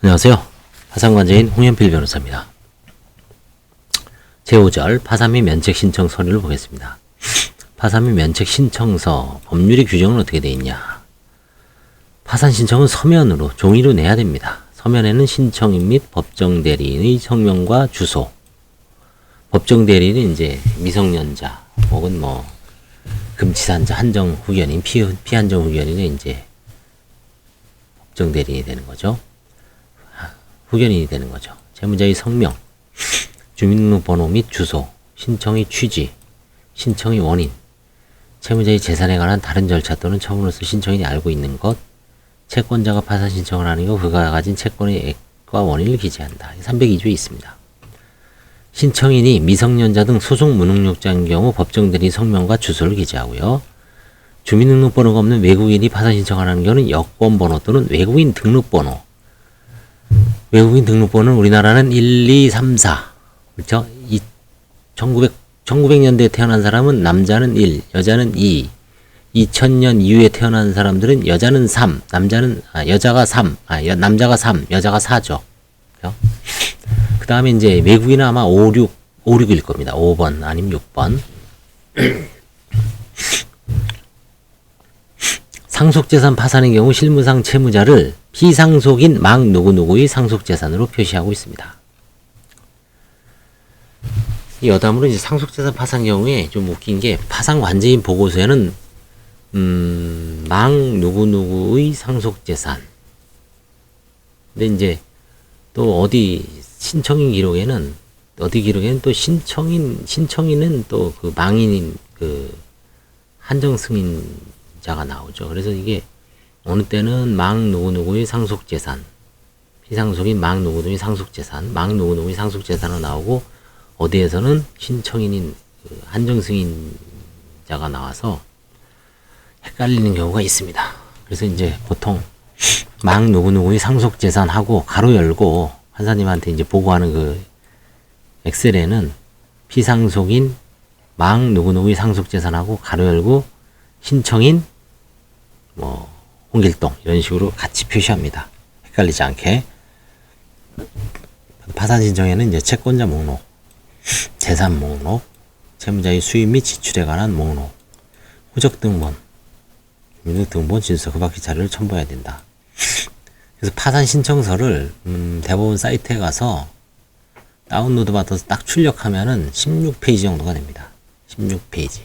안녕하세요. 파산관제인 홍현필 변호사입니다. 제5절 파산 및 면책 신청 서류를 보겠습니다. 파산 및 면책 신청서 법률의 규정은 어떻게 되어 있냐? 파산 신청은 서면으로 종이로 내야 됩니다. 서면에는 신청인 및 법정 대리인의 성명과 주소. 법정 대리인은 이제 미성년자 혹은 뭐 금치산자 한정 후견인 피한정 후견인은 이제 법정 대리인이 되는 거죠. 후견인이 되는 거죠. 채무자의 성명, 주민등록번호 및 주소, 신청의 취지, 신청의 원인, 채무자의 재산에 관한 다른 절차 또는 처분으로서 신청인이 알고 있는 것, 채권자가 파산 신청을 하는 것, 그가 가진 채권의 액과 원인을 기재한다. 302조에 있습니다. 신청인이 미성년자 등 소속 무능력자인 경우 법정 대리인 성명과 주소를 기재하고요. 주민등록번호가 없는 외국인이 파산 신청을 하는 경우는 여권번호 또는 외국인 등록번호, 외국인 등록번호는 우리나라는 1, 2, 3, 4. 그렇죠? 1900년대에 태어난 사람은 남자는 1, 여자는 2. 2000년 이후에 태어난 사람들은 여자는 3, 여자가 3, 남자가 3, 여자가 4죠. 그렇죠? 그 다음에 이제 외국인은 아마 56일 겁니다. 5번 아니면 6번. 상속재산 파산의 경우 실무상 채무자를 피상속인 막 누구누구의 상속재산으로 표시하고 있습니다. 이 여담으로 이제 상속재산 파산 경우에 좀 웃긴 게 파산관제인 보고서에는 막 누구누구의 상속재산. 근데 이제 또 어디 신청인 기록에는 또 신청인은 또 그 망인인 그 한정 승인자가 나오죠. 그래서 이게 어느 때는 막 누구누구의 상속재산, 피상속인 막 누구누구의 상속재산, 막 누구누구의 상속재산으로 나오고 어디에서는 신청인인 그 한정승인자가 나와서 헷갈리는 경우가 있습니다. 그래서 이제 보통 막 누구누구의 상속재산하고 가로 열고 판사님한테 이제 보고하는 그 엑셀에는 피상속인 막 누구누구의 상속재산하고 가로 열고 신청인 뭐 홍길동 이런 식으로 같이 표시합니다. 헷갈리지 않게. 파산 신청에는 이제 채권자 목록, 재산 목록, 채무자의 수입 및 지출에 관한 목록, 후적 등본, 주민등록번, 진술서 그 밖의 자료를 첨부해야 된다. 그래서 파산 신청서를 대법원 사이트에 가서 다운로드 받아서 딱 출력하면은 16페이지 정도가 됩니다. 16페이지.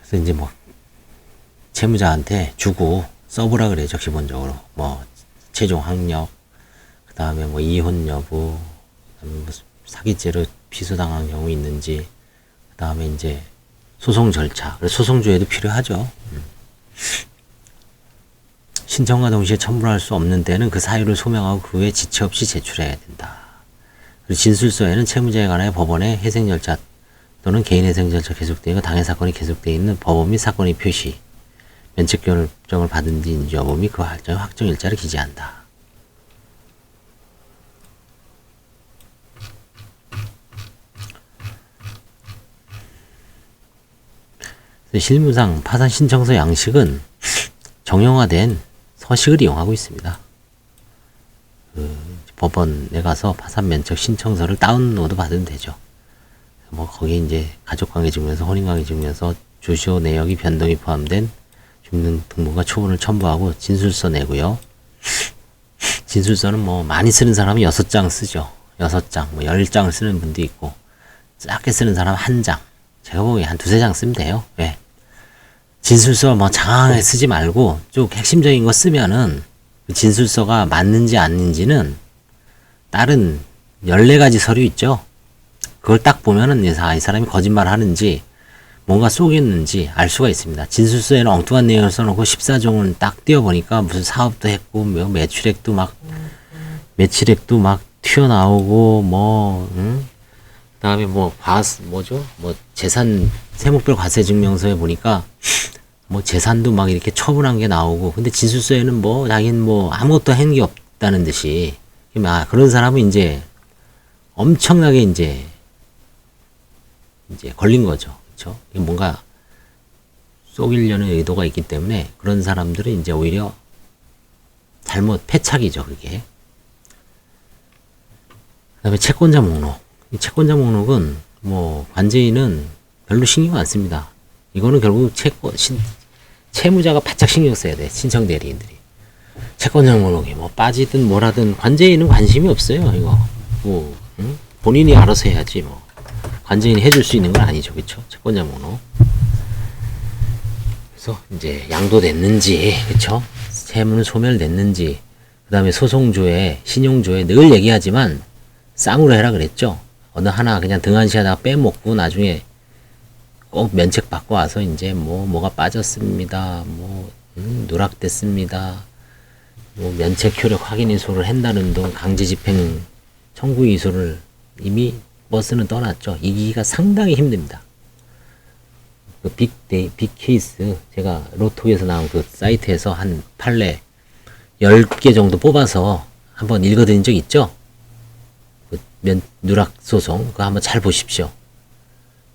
그래서 이제 뭐 채무자한테 주고 써보라 그래죠. 기본적으로 뭐 최종 학력, 그 다음에 뭐 이혼 여부, 그다음에 뭐 사기죄로 피소당한 경우 있는지, 그 다음에 이제 소송 절차, 소송조회도 필요하죠. 신청과 동시에 첨부를 할 수 없는 때는 그 사유를 소명하고 그 후에 지체 없이 제출해야 된다. 그리고 진술서에는 채무자에 관하여 법원의 회생 절차 또는 개인 회생 절차 계속되어 있고 당해 사건이 계속되어 있는 법원 및 사건의 표시, 면책 결정을 받은 뒤인지 여부 및 그 확정 일자를 기재한다. 실무상 파산 신청서 양식은 정형화된 서식을 이용하고 있습니다. 법원에 가서 파산 면책 신청서를 다운로드 받으면 되죠. 뭐 거기에 이제 가족관계증명서, 혼인관계증명서, 주시오 내역이 변동이 포함된 주민등록번호과 초본을 첨부하고 진술서 내고요. 진술서는 뭐 많이 쓰는 사람은 6장 쓰죠. 6장, 뭐 10장을 쓰는 분도 있고 작게 쓰는 사람은 1장. 제가 보기에 한 2-3장 쓰면 돼요. 왜? 진술서 뭐 장황하게 쓰지 말고 좀 핵심적인 거 쓰면은 진술서가 맞는지 아닌지는 다른 14가지 서류 있죠. 그걸 딱 보면은 이 사람이 거짓말 하는지 뭔가 속였는지 알 수가 있습니다. 진술서에는 엉뚱한 내용을 써놓고 14종은 딱 띄워보니까 무슨 사업도 했고 매출액도 막 튀어나오고 그다음에 뭐 재산 세목별 과세 증명서에 보니까 뭐 재산도 막 이렇게 처분한 게 나오고, 근데 진술서에는 뭐 자기는 뭐 아무것도 한 게 없다는 듯이 그런 사람은 이제 엄청나게 이제 걸린 거죠. 그렇죠? 뭔가 속이려는 의도가 있기 때문에 그런 사람들은 이제 오히려 잘못 패착이죠, 그게. 그다음에 채권자 목록. 이 채권자 목록은 뭐 관제인은 별로 신경 안 씁니다. 이거는 결국 채무자가 바짝 신경 써야 돼. 신청 대리인들이. 채권자 목록이 뭐 빠지든 뭐라든 관제인은 관심이 없어요. 이거 뭐 본인이 알아서 해야지 뭐. 관제인이 해줄 수 있는 건 아니죠, 그렇죠? 채권자 목록. 그래서 이제 양도됐는지, 그렇죠? 채무는 소멸됐는지, 그 다음에 소송조회, 신용조회 늘 얘기하지만 쌍으로 해라 그랬죠. 어느 하나 그냥 등한시하다가 빼먹고 나중에 꼭 면책 받고 와서 이제 뭐가 빠졌습니다. 누락됐습니다. 면책 효력 확인 이소를 한다는 동 강제 집행 청구 이소를 이미 버스는 떠났죠. 이기기가 상당히 힘듭니다. 그 빅 케이스 제가 로톡에서 나온 그 사이트에서 한 판례 10개 정도 뽑아서 한번 읽어드린 적 있죠? 그 누락 소송 그거 한번 잘 보십시오.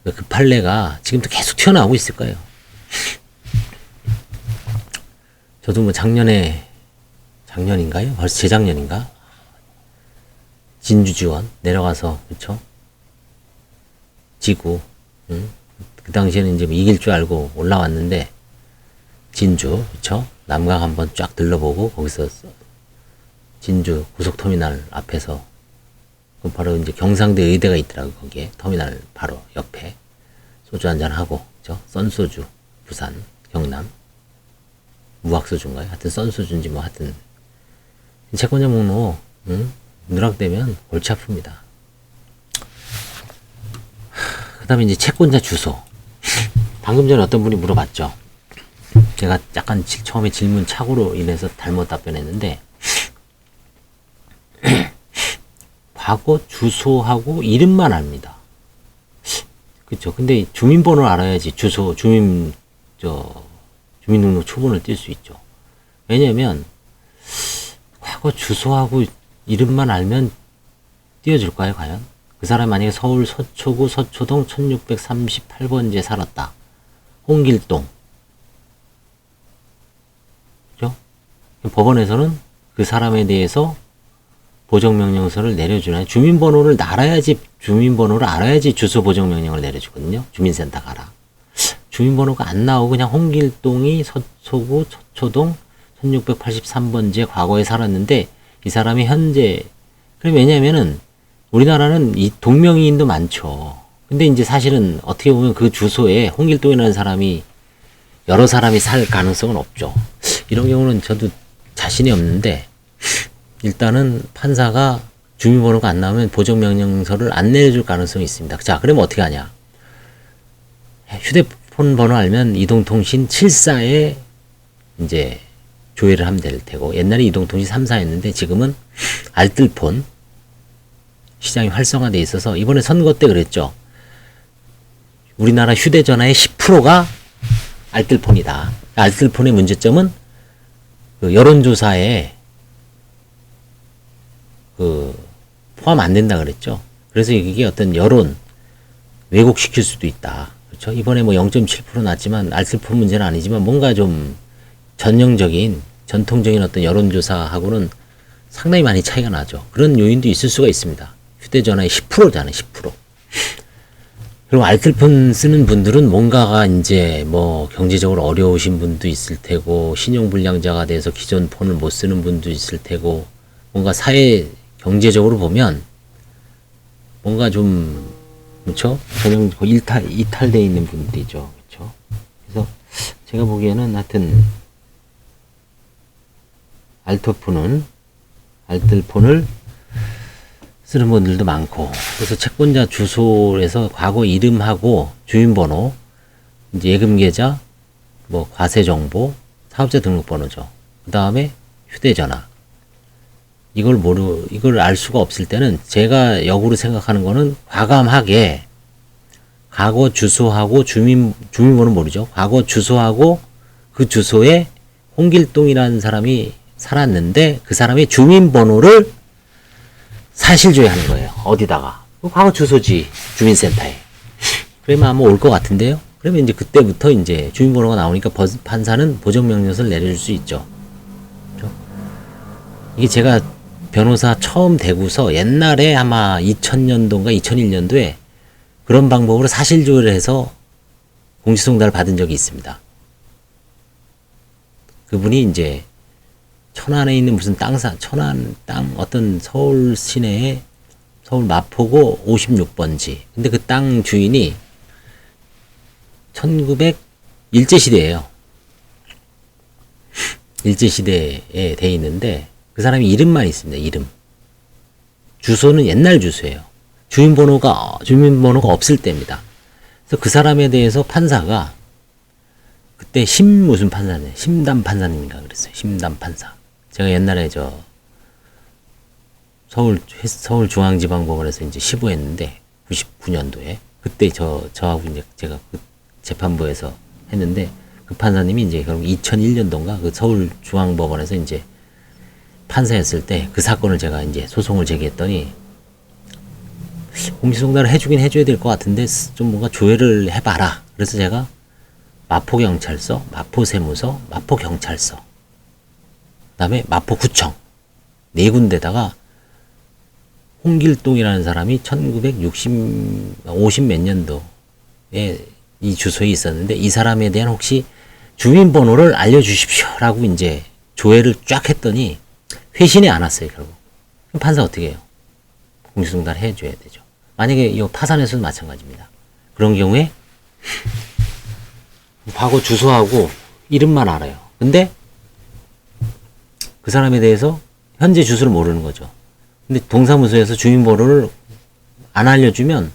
그 판례가 지금도 계속 튀어나오고 있을 거예요. 저도 뭐 작년인가요? 벌써 재작년인가? 진주 지원 내려가서 그쵸? 지구 그 당시에는 이제 이길 줄 알고 올라왔는데 진주 그쵸? 남강 한번 쫙 들러보고 거기서 진주 고속터미널 앞에서 그 바로 이제 경상대 의대가 있더라고. 거기에 터미널 바로 옆에 소주 한잔 하고 그쵸? 썬소주 부산 경남 무학소주인가요? 하여튼 썬소주인지 뭐 하여튼 채권자 목록 누락되면 골치 아픕니다. 그 다음에 이제 채권자 주소. 방금 전에 어떤 분이 물어봤죠. 제가 약간 처음에 질문 착오로 인해서 잘못 답변했는데 과거 주소하고 이름만 압니다. 그쵸. 근데 주민번호를 알아야지 주민등록 초본을 띨 수 있죠. 왜냐면 과거 주소하고 이름만 알면 띄워줄까요, 과연? 그 사람이 만약에 서울 서초구 서초동 1638번지에 살았다. 홍길동. 그죠? 법원에서는 그 사람에 대해서 보정명령서를 내려주나요? 주민번호를 알아야지 주소 보정명령을 내려주거든요. 주민센터 가라. 주민번호가 안 나오고 그냥 홍길동이 서초구 서초동 1683번지에 과거에 살았는데 이 사람이 현재 그럼 왜냐면은 우리나라는 이 동명이인도 많죠. 근데 이제 사실은 어떻게 보면 그 주소에 홍길동이라는 사람이 여러 사람이 살 가능성은 없죠. 이런 경우는 저도 자신이 없는데 일단은 판사가 주민번호가 안 나오면 보정명령서를 안 내려줄 가능성이 있습니다. 자, 그러면 어떻게 하냐? 휴대폰 번호 알면 이동통신 74에 이제 조회를 하면 될 테고 옛날에 이동통신 3사였는데 지금은 알뜰폰 시장이 활성화되어 있어서 이번에 선거 때 그랬죠. 우리나라 휴대전화의 10%가 알뜰폰이다. 알뜰폰의 문제점은 그 여론조사에 포함 안 된다 그랬죠. 그래서 이게 어떤 여론 왜곡시킬 수도 있다. 그렇죠. 이번에 뭐 0.7% 났지만 알뜰폰 문제는 아니지만 뭔가 좀 전통적인 어떤 여론조사하고는 상당히 많이 차이가 나죠. 그런 요인도 있을 수가 있습니다. 휴대전화의 10%잖아요, 10%. 그리고 알뜰폰 쓰는 분들은 뭔가가 이제 뭐 경제적으로 어려우신 분도 있을 테고, 신용불량자가 돼서 기존 폰을 못 쓰는 분도 있을 테고, 뭔가 사회 경제적으로 보면 뭔가 좀, 그렇죠? 전형 이탈되어 있는 분들이죠. 그렇죠? 그래서 제가 보기에는 하여튼 알뜰폰을 쓰는 분들도 많고, 그래서 채권자 주소에서 과거 이름하고 주민번호, 이제 예금계좌, 뭐 과세정보, 사업자 등록번호죠. 그 다음에 휴대전화. 이걸 알 수가 없을 때는 제가 역으로 생각하는 거는 과감하게 과거 주소하고 주민번호 모르죠. 과거 주소하고 그 주소에 홍길동이라는 사람이 살았는데 그 사람의 주민번호를 사실조회하는 거예요. 어디다가? 과거 주소지, 주민센터에. 그러면 아마 올 것 같은데요. 그러면 이제 그때부터 이제 주민번호가 나오니까 판사는 보정명령서를 내려줄 수 있죠. 그렇죠? 이게 제가 변호사 처음 되고서 옛날에 아마 2000년도인가 2001년도에 그런 방법으로 사실조회를 해서 공시송달을 받은 적이 있습니다. 그분이 이제 천안에 있는 무슨 천안 땅, 어떤 서울 시내에 서울 마포구 56번지. 근데 그 땅 주인이 1900 일제시대예요. 일제시대에 돼 있는데 그 사람이 이름만 있습니다. 이름. 주소는 옛날 주소예요. 주민번호가 없을 때입니다. 그래서 그 사람에 대해서 판사가 그때 무슨 판사네, 심담 판사님인가 그랬어요. 심담 판사. 제가 옛날에 서울중앙지방법원에서 이제 시부했는데 99년도에 그때 저하고 이제 제가 그 재판부에서 했는데 그 판사님이 이제 결국 2001년도인가 그 서울중앙법원에서 이제 판사였을 때 그 사건을 제가 이제 소송을 제기했더니 공시송달을 해주긴 해줘야 될 것 같은데 좀 뭔가 조회를 해봐라. 그래서 제가 마포경찰서, 마포세무서, 마포경찰서, 그 다음에 마포구청 네 군데다가 홍길동이라는 사람이 50 몇 년도에 이 주소에 있었는데 이 사람에 대한 혹시 주민번호를 알려주십시오 라고 이제 조회를 쫙 했더니 회신이 안 왔어요. 결국 판사 어떻게 해요? 공시송달 해줘야 되죠. 만약에 이 파산에서도 마찬가지입니다. 그런 경우에 과거 주소하고 이름만 알아요. 근데 그 사람에 대해서 현재 주소를 모르는 거죠. 근데 동사무소에서 주민번호를 안 알려주면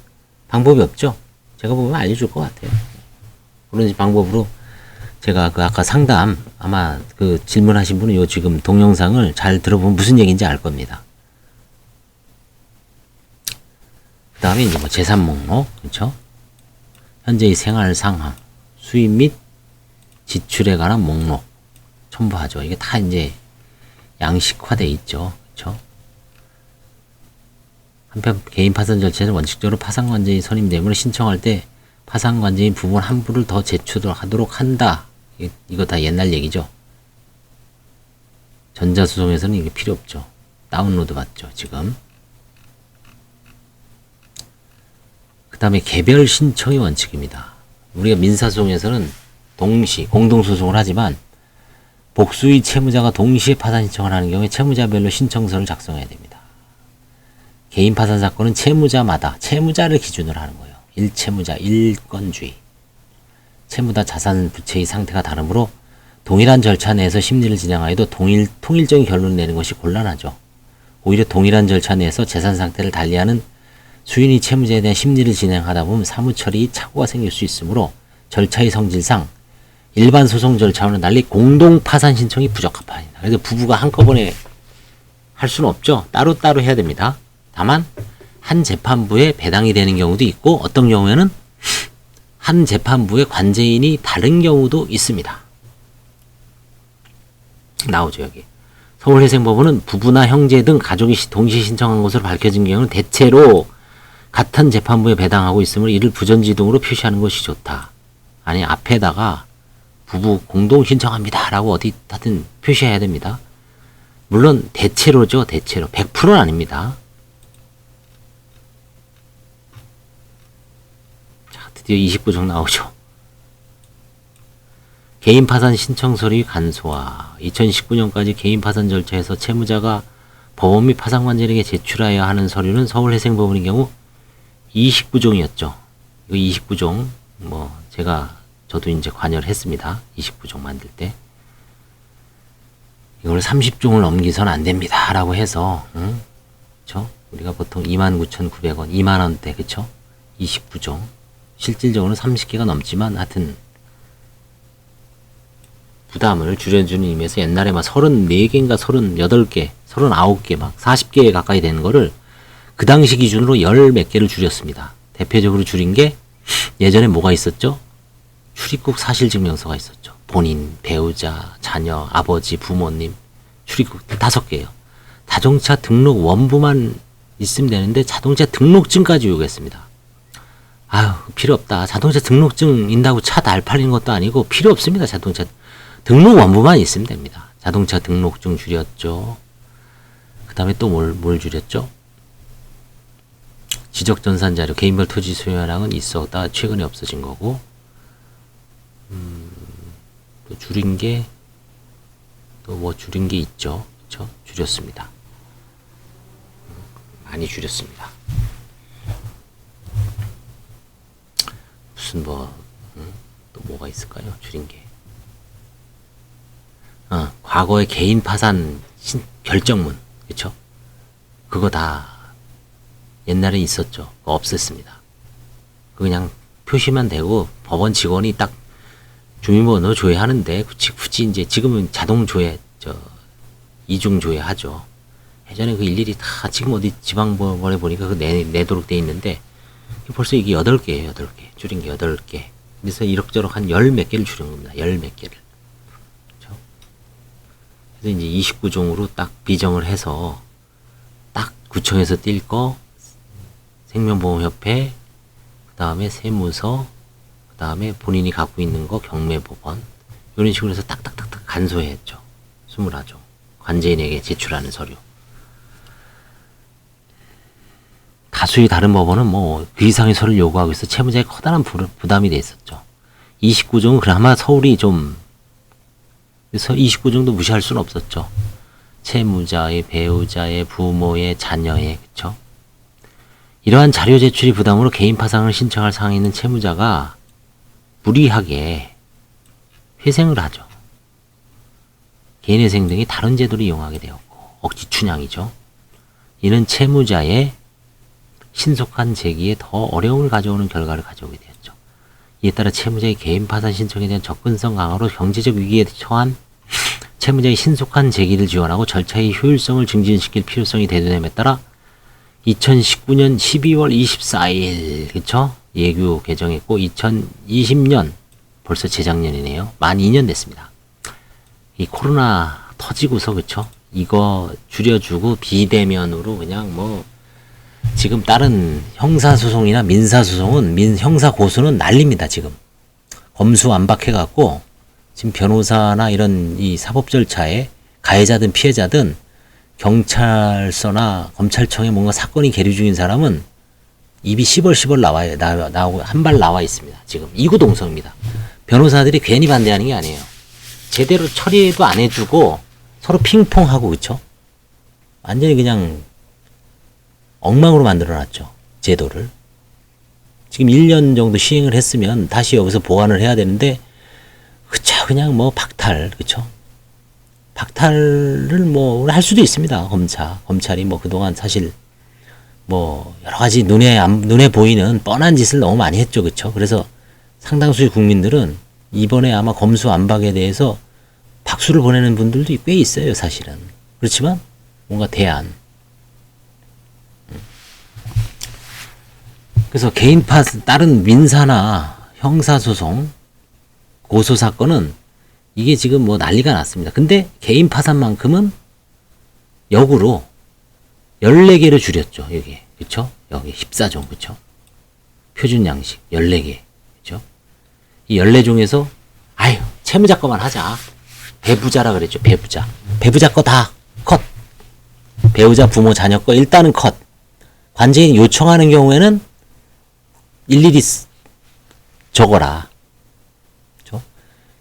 방법이 없죠. 제가 보면 알려줄 것 같아요. 그런 방법으로 제가 그 아까 상담 아마 그 질문하신 분은 요 지금 동영상을 잘 들어보면 무슨 얘기인지 알 겁니다. 그 다음에 이제 뭐 재산 목록, 그렇죠? 현재의 생활 상황, 수입 및 지출에 관한 목록 첨부하죠. 이게 다 이제 양식화돼 있죠. 그렇죠? 한편 개인 파산 절차는 원칙적으로 파산관제인 선임되므로 신청할 때 파산관제인 부분 한 부를 더 제출하도록 한다. 이거 다 옛날 얘기죠. 전자소송에서는 이게 필요 없죠. 다운로드 받죠. 지금. 그 다음에 개별 신청이 원칙입니다. 우리가 민사소송에서는 공동소송을 하지만 복수의 채무자가 동시에 파산 신청을 하는 경우에 채무자별로 신청서를 작성해야 됩니다. 개인 파산 사건은 채무자마다 채무자를 기준으로 하는 거예요. 일채무자, 일건주의. 채무자 자산 부채의 상태가 다르므로 동일한 절차 내에서 심리를 진행하여도 통일적인 결론을 내는 것이 곤란하죠. 오히려 동일한 절차 내에서 재산 상태를 달리하는 수인이 채무자에 대한 심리를 진행하다 보면 사무처리 착오가 생길 수 있으므로 절차의 성질상 일반 소송 절차와는 달리 공동 파산 신청이 부적합합니다. 그래서 부부가 한꺼번에 할 수는 없죠. 따로따로 해야 됩니다. 다만 한 재판부에 배당이 되는 경우도 있고 어떤 경우에는 한 재판부의 관제인이 다른 경우도 있습니다. 나오죠 여기. 서울회생법원은 부부나 형제 등 가족이 동시에 신청한 것으로 밝혀진 경우는 대체로 같은 재판부에 배당하고 있으므로 이를 부전지등으로 표시하는 것이 좋다. 아니 앞에다가 부부 공동 신청합니다 라고 어디 하여튼 표시해야 됩니다. 물론 대체로죠. 대체로 100%는 아닙니다. 자, 드디어 29종 나오죠. 개인 파산 신청 서류 간소화. 2019년까지 개인 파산 절차에서 채무자가 법원 및 파산관제에게 제출해야 하는 서류는 서울회생법원의 경우 29종이었죠. 이거 29종 저도 이제 관여를 했습니다. 29종 만들 때. 이걸 30종을 넘기서는 안 됩니다. 라고 해서, 그쵸? 우리가 보통 29,900원, 2만원대, 그쵸? 29종. 실질적으로는 30개가 넘지만, 하여튼, 부담을 줄여주는 의미에서 옛날에 막 34개인가 38개, 39개 막 40개 가까이 되는 거를 그 당시 기준으로 10몇 개를 줄였습니다. 대표적으로 줄인 게 예전에 뭐가 있었죠? 출입국 사실증명서가 있었죠. 본인, 배우자, 자녀, 아버지, 부모님 출입국 5개예요. 자동차 등록 원부만 있으면 되는데 자동차 등록증까지 요구했습니다. 아유 필요 없다. 자동차 등록증 인다고 차 잘 팔리는 것도 아니고 필요 없습니다. 자동차 등록 원부만 있으면 됩니다. 자동차 등록증 줄였죠. 그 다음에 또 뭘 줄였죠? 지적전산 자료, 개인별 토지 소유량은 있었다 최근에 없어진 거고, 또 줄인 게, 또 뭐 줄인 게 있죠. 그쵸? 줄였습니다. 많이 줄였습니다. 무슨 또 뭐가 있을까요? 줄인 게. 과거의 개인 파산 결정문, 그쵸? 그거 다 옛날에 있었죠. 그거 없앴습니다. 그냥 표시만 되고 법원 직원이 딱 주민번호 조회하는데 굳이 이제 지금은 자동 조회, 이중 조회 하죠. 예전에 그 일일이 다 지금 어디 지방법원에 보니까 그 내도록 돼 있는데 벌써 이게 8개예요. 8개. 줄인 게 8개. 그래서 이럭저럭 한 열 몇 개를 줄인 겁니다. 열 몇 개를. 그렇죠? 그래서 이제 29종으로 딱 비정을 해서 딱 구청에서 뛸 거, 생명보험협회, 그 다음에 세무서, 그 다음에 본인이 갖고 있는 거 경매법원, 이런 식으로 해서 딱딱딱딱 간소했죠. 21종. 관제인에게 제출하는 서류. 다수의 다른 법원은 뭐 그 이상의 서류를 요구하고 있어 채무자의 커다란 부담이 돼 있었죠. 29종은 그나마 서울이 좀, 그래서 29종도 무시할 수는 없었죠. 채무자의, 배우자의, 부모의, 자녀의, 그쵸? 이러한 자료 제출이 부담으로 개인 파산을 신청할 상황에 있는 채무자가 무리하게 회생을 하죠. 개인회생 등이 다른 제도를 이용하게 되었고, 억지 춘향이죠. 이는 채무자의 신속한 제기에 더 어려움을 가져오는 결과를 가져오게 되었죠. 이에 따라 채무자의 개인 파산 신청에 대한 접근성 강화로 경제적 위기에 처한 채무자의 신속한 제기를 지원하고 절차의 효율성을 증진시킬 필요성이 대두됨에 따라 2019년 12월 24일 그쵸? 예규 개정했고 2020년 벌써 재작년이네요. 만 2년 됐습니다. 이 코로나 터지고서 그쵸? 이거 줄여주고 비대면으로 그냥 뭐 지금 다른 형사소송이나 민사소송은 형사고소는 난립니다. 지금 검수완박해갖고 지금 변호사나 이런 이 사법 절차에 가해자든 피해자든 경찰서나 검찰청에 뭔가 사건이 계류 중인 사람은 입이 시벌시벌 나오고 한 발 나와 있습니다. 지금 이구동성입니다. 변호사들이 괜히 반대하는 게 아니에요. 제대로 처리도 안 해주고 서로 핑퐁하고 그쵸? 완전히 그냥 엉망으로 만들어놨죠. 제도를. 지금 1년 정도 시행을 했으면 다시 여기서 보완을 해야 되는데 그쵸? 그냥 뭐 박탈 그쵸? 박탈을 뭐 할 수도 있습니다. 검찰이 뭐 그동안 사실 뭐 여러 가지 눈에 보이는 뻔한 짓을 너무 많이 했죠. 그쵸? 그래서 상당수의 국민들은 이번에 아마 검수완박에 대해서 박수를 보내는 분들도 꽤 있어요. 사실은. 그렇지만 뭔가 대안. 그래서 개인 파산, 다른 민사나 형사소송, 고소사건은 이게 지금 뭐 난리가 났습니다. 근데 개인 파산만큼은 역으로 14개로 줄였죠. 여기. 그쵸? 여기 14종. 그쵸? 표준 양식 14개. 그쵸? 이 14종에서 아유, 채무자 거만 하자. 배부자라 그랬죠. 배부자. 배부자 거 다 컷. 배우자, 부모, 자녀 거 일단은 컷. 관제인이 요청하는 경우에는 일일이 적어라. 그렇죠?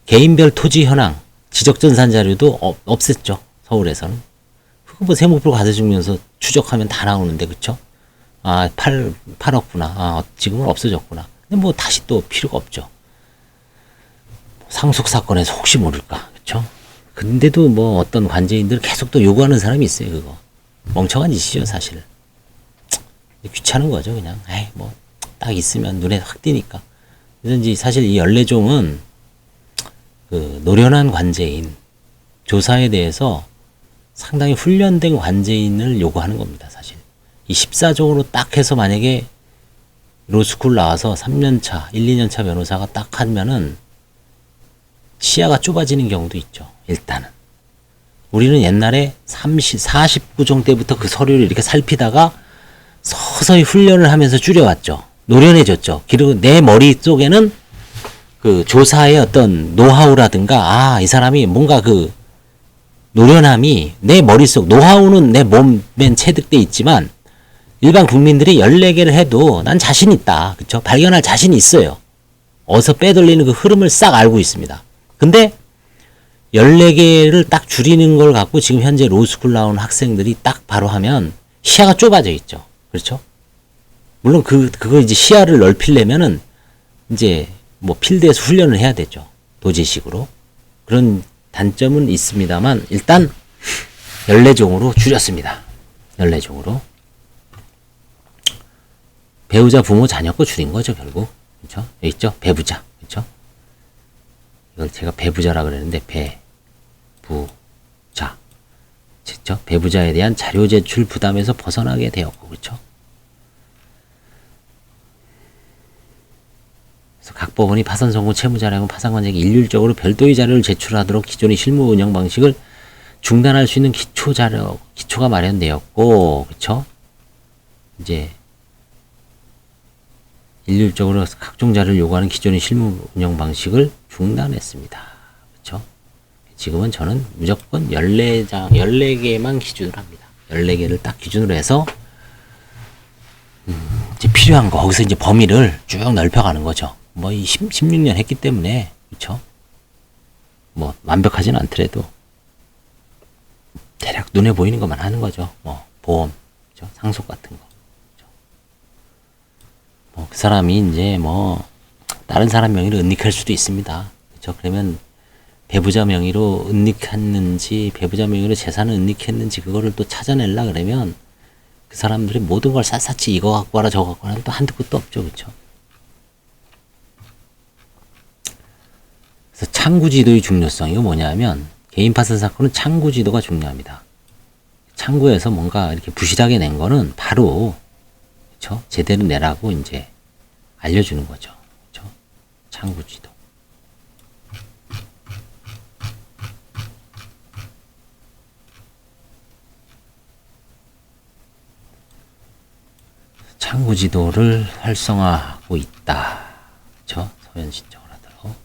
개인별 토지 현황, 지적전산 자료도 없앴죠. 서울에서는. 그거 뭐 세무표 가져주면서 추적하면 다 나오는데, 그쵸? 아, 8억구나. 아, 지금은 없어졌구나. 근데 뭐 다시 또 필요가 없죠. 상속사건에서 혹시 모를까. 그쵸? 근데도 뭐 어떤 관제인들 계속 또 요구하는 사람이 있어요, 그거. 멍청한 짓이죠, 사실. 귀찮은 거죠, 그냥. 에이, 뭐. 딱 있으면 눈에 확 띄니까. 그래서 이제 사실 이 14종은 그 노련한 관제인, 조사에 대해서 상당히 훈련된 관제인을 요구하는 겁니다, 사실. 이 14종으로 딱 해서 만약에 로스쿨 나와서 3년차, 1, 2년차 변호사가 딱 하면은 시야가 좁아지는 경우도 있죠, 일단은. 우리는 옛날에 49종 때부터 그 서류를 이렇게 살피다가 서서히 훈련을 하면서 줄여왔죠. 노련해졌죠. 그리고 내 머릿속에는 그 조사의 어떤 노하우라든가, 아, 이 사람이 뭔가 그 노련함이 내 머릿속, 노하우는 내 몸엔 체득돼 있지만 일반 국민들이 14개를 해도 난 자신 있다. 그쵸? 발견할 자신이 있어요. 어서 빼돌리는 그 흐름을 싹 알고 있습니다. 근데 14개를 딱 줄이는 걸 갖고 지금 현재 로스쿨 나오는 학생들이 딱 바로 하면 시야가 좁아져 있죠. 그렇죠? 물론 그거 이제 시야를 넓히려면은 이제 뭐 필드에서 훈련을 해야 되죠. 도제식으로. 그런 단점은 있습니다만 일단 14종으로 줄였습니다. 14종으로. 배우자, 부모, 자녀 거 줄인 거죠, 결국. 그쵸? 여기 있죠? 배부자. 그쵸? 이걸 제가 배부자라 그랬는데, 배부자. 그쵸? 배부자에 대한 자료 제출 부담에서 벗어나게 되었고, 그쵸? 그래서 각 법원이 파산 선고 채무자량은 파산관계에게 일률적으로 별도의 자료를 제출하도록 기존의 실무 운영 방식을 중단할 수 있는 기초가 마련되었고, 그쵸? 이제, 일률적으로 각종 자료를 요구하는 기존의 실무 운영 방식을 중단했습니다. 그쵸? 지금은 저는 무조건 14개만 기준으로 합니다. 14개를 딱 기준으로 해서, 이제 필요한 거, 거기서 이제 범위를 쭉 넓혀가는 거죠. 뭐, 16년 했기 때문에, 그쵸? 뭐, 완벽하진 않더라도, 대략 눈에 보이는 것만 하는 거죠. 뭐, 보험, 그쵸? 상속 같은 거. 뭐, 그 사람이 이제 뭐, 다른 사람 명의로 은닉할 수도 있습니다. 그쵸? 그러면, 배부자 명의로 은닉했는지, 배부자 명의로 재산을 은닉했는지, 그거를 또 찾아내려 그러면, 그 사람들이 모든 걸 샅샅이 이거 갖고 와라, 저거 갖고 와라, 또 한두 끝도 없죠. 그쵸? 그래서 창구지도의 중요성, 이거 뭐냐면, 개인 파산 사건은 창구지도가 중요합니다. 창구에서 뭔가 이렇게 부실하게 낸 거는 바로, 그쵸? 제대로 내라고 이제 알려주는 거죠. 그쵸? 창구지도. 창구지도를 활성화하고 있다. 그쵸? 서면 신청을 하도록.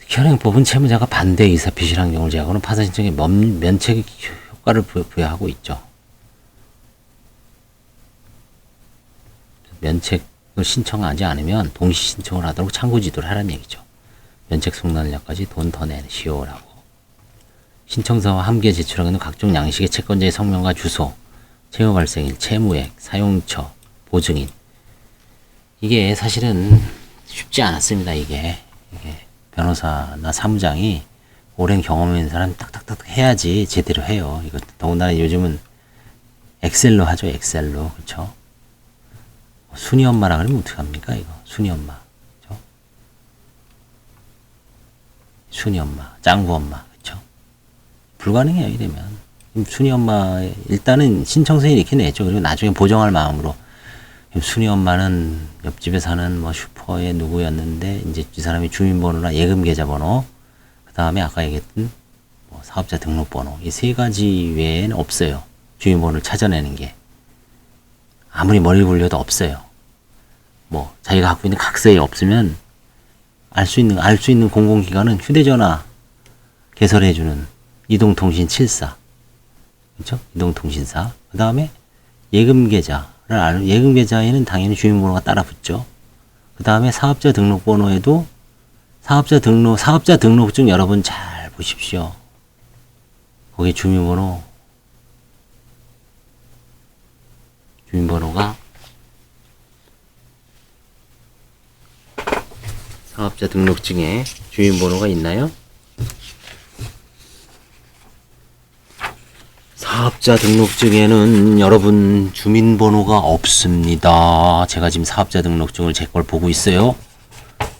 현행법은 채무자가 반대 의사 표시를 한 경우를 제하고는 파산 신청에 면책 효과를 부여하고 있죠. 면책을 신청하지 않으면 동시 신청을 하도록 창구지도를 하라는 얘기죠. 면책 속란력까지 돈 더 내시오라고. 신청서와 함께 제출하는 각종 양식의 채권자의 성명과 주소, 채무 발생일, 채무액, 사용처, 보증인. 이게 사실은 쉽지 않았습니다. 이게 변호사나 사무장이 오랜 경험 있는 사람이 딱딱딱 해야지 제대로 해요. 이거 더군다나 요즘은 엑셀로 하죠. 엑셀로. 그렇죠? 순이 엄마라 그러면 어떡합니까? 이거 순이 엄마. 그렇죠? 순이 엄마, 짱구 엄마. 그렇죠? 불가능해요. 이러면. 순이 엄마 일단은 신청서에 이렇게 내죠. 그리고 나중에 보정할 마음으로 순이 엄마는 옆집에 사는 뭐 슈퍼의 누구였는데 이제 이 사람이 주민번호나 예금 계좌번호, 그 다음에 아까 얘기했던 뭐 사업자 등록번호, 이 세 가지 외에는 없어요. 주민번호를 찾아내는 게 아무리 머리 굴려도 없어요. 뭐 자기가 갖고 있는 각서에 없으면 알 수 있는 공공기관은 휴대전화 개설해주는 이동통신 7사, 그렇죠? 이동통신사. 그 다음에 예금 계좌에는 당연히 주민번호가 따라 붙죠. 그 다음에 사업자 등록번호에도 사업자 등록증 여러분 잘 보십시오. 거기 주민번호가 사업자 등록증에 주민번호가 있나요? 사업자 등록증에는 여러분 주민번호가 없습니다. 제가 지금 사업자 등록증을 제 걸 보고 있어요.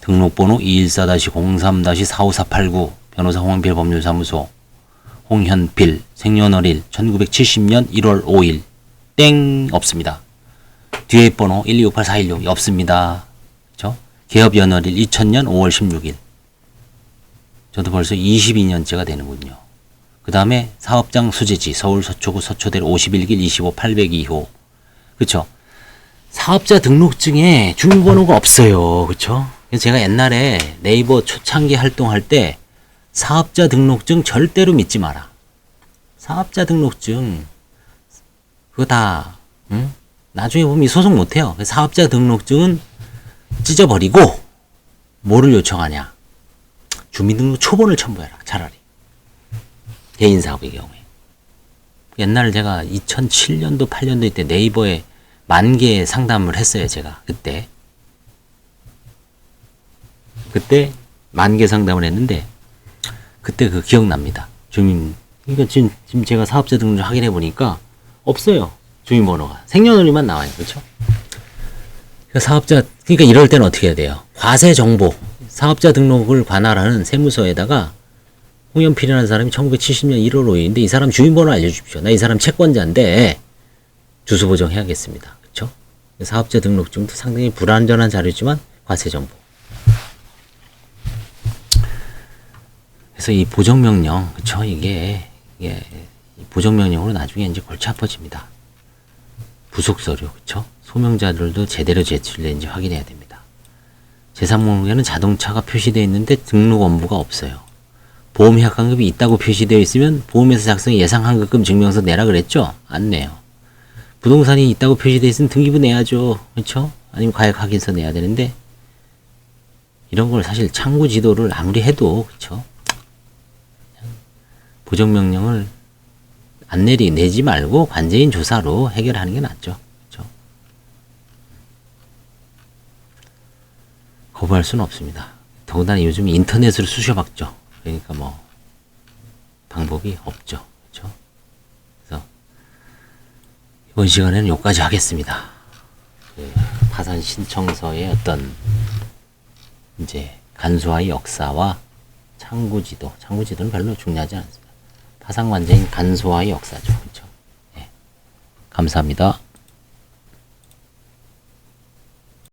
등록번호 214-03-45489 변호사 홍현필 법률사무소 홍현필 생년월일 1970년 1월 5일 땡 없습니다. 뒤에 번호 1268416 없습니다. 그렇죠? 개업연월일 2000년 5월 16일. 저도 벌써 22년째가 되는군요. 그 다음에 사업장 수재지 서울 서초구 서초대로 51길 25 802호. 그쵸? 사업자 등록증에 주민번호가 없어요. 그쵸? 그래서 제가 옛날에 네이버 초창기 활동할 때 사업자 등록증 절대로 믿지 마라. 사업자 등록증 그거 다 응? 나중에 보면 소송 못해요. 사업자 등록증은 찢어버리고 뭐를 요청하냐. 주민등록 초본을 첨부해라. 차라리. 개인사업의 경우에. 옛날 제가 2007년도 8년도 때 네이버에 10,000개 상담을 했어요. 제가 그때 10,000개 상담을 했는데 그때 그 기억납니다. 그러니까 지금 제가 사업자 등록을 확인해 보니까 없어요. 주민번호가. 생년월일만 나와요. 그렇죠? 그러니까 이럴 때는 어떻게 해야 돼요? 과세 정보, 사업자 등록을 관할하는 세무서에다가 홍연필이라는 사람이 1970년 1월 5일인데 이 사람 주민번호 알려주십시오. 나 이 사람 채권자인데 주소 보정해야겠습니다. 그렇죠? 사업자 등록증도 상당히 불완전한 자료지만 과세 정보. 그래서 이 보정명령, 그렇죠? 이게 보정명령으로 나중에 이제 골치 아파집니다. 부속서류, 그렇죠? 소명자들도 제대로 제출된지 확인해야 됩니다. 제3목록에는 자동차가 표시되어 있는데 등록 원부가 없어요. 보험 해약환급이 있다고 표시되어 있으면 보험회사 작성 예상환급금 증명서 내라 그랬죠? 안 내요. 부동산이 있다고 표시되어 있으면 등기부 내야죠. 그렇죠? 아니면 가액 확인서 내야 되는데 이런 걸 사실 창구 지도를 아무리 해도 그렇죠? 보정명령을 안 내지 말고 관제인 조사로 해결하는 게 낫죠. 그렇죠? 거부할 수는 없습니다. 더군다나 요즘 인터넷으로 쑤셔박죠. 그러니까 뭐 방법이 없죠. 그렇죠? 그래서 이번 시간에는 여기까지 하겠습니다. 그 파산 신청서의 어떤 이제 간소화의 역사와 창구지도는 별로 중요하지 않습니다. 파산 관제인 간소화의 역사죠. 그렇죠? 네. 감사합니다.